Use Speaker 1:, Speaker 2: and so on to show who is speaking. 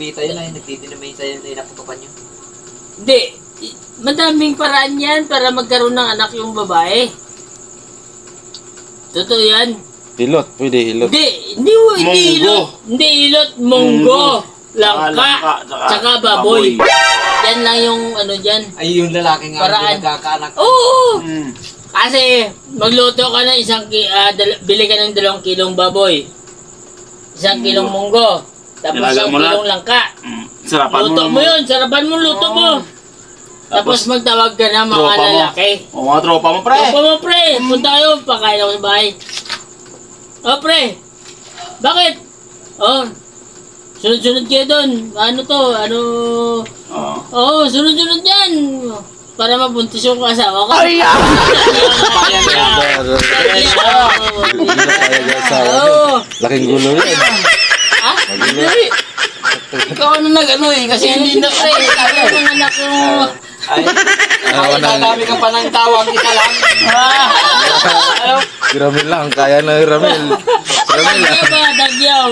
Speaker 1: Tayo na, nagdidinamay tayo na inaputukan nyo.
Speaker 2: Hindi. Madaming paraan yan para magkaroon ng anak yung babae. Totoo yan.
Speaker 3: Hilot, pwede hilot.
Speaker 2: Hindi hilot. Hindi hilot, munggo, langka, tsaka baboy. Yan lang yung ano dyan.
Speaker 1: Ay, yung lalaki nga nagkakaanak.
Speaker 2: Oo! Kasi magluto ka na bili ka ng 2 kilong baboy. 1 kilong munggo. Tapos 1 kilong langka. Luto mo yun, sarapan mo, luto mo. Tapos magtawag ka na mga lalaki.
Speaker 4: O mga tropa mo, pre.
Speaker 2: Tropa mo, pre. Punta kayo, pakain ako sa bahay. Oh, pre. Bakit? Oh, sunod-sunod kayo doon. Ano to? Sunod-sunod yan. Para mabuntis yung asawa ko.
Speaker 4: Ay!
Speaker 3: Laking gulo yan.
Speaker 2: Ha?
Speaker 4: Ikaw ano nag-ano eh, kasi hindi na
Speaker 2: pre. Kaya yung anak ko.
Speaker 1: Ay, dami ka pa ng tawag, isa lang.
Speaker 3: Si Ramil lang, kaya na Ramil.
Speaker 2: Dagyaw ba? Dagyaw.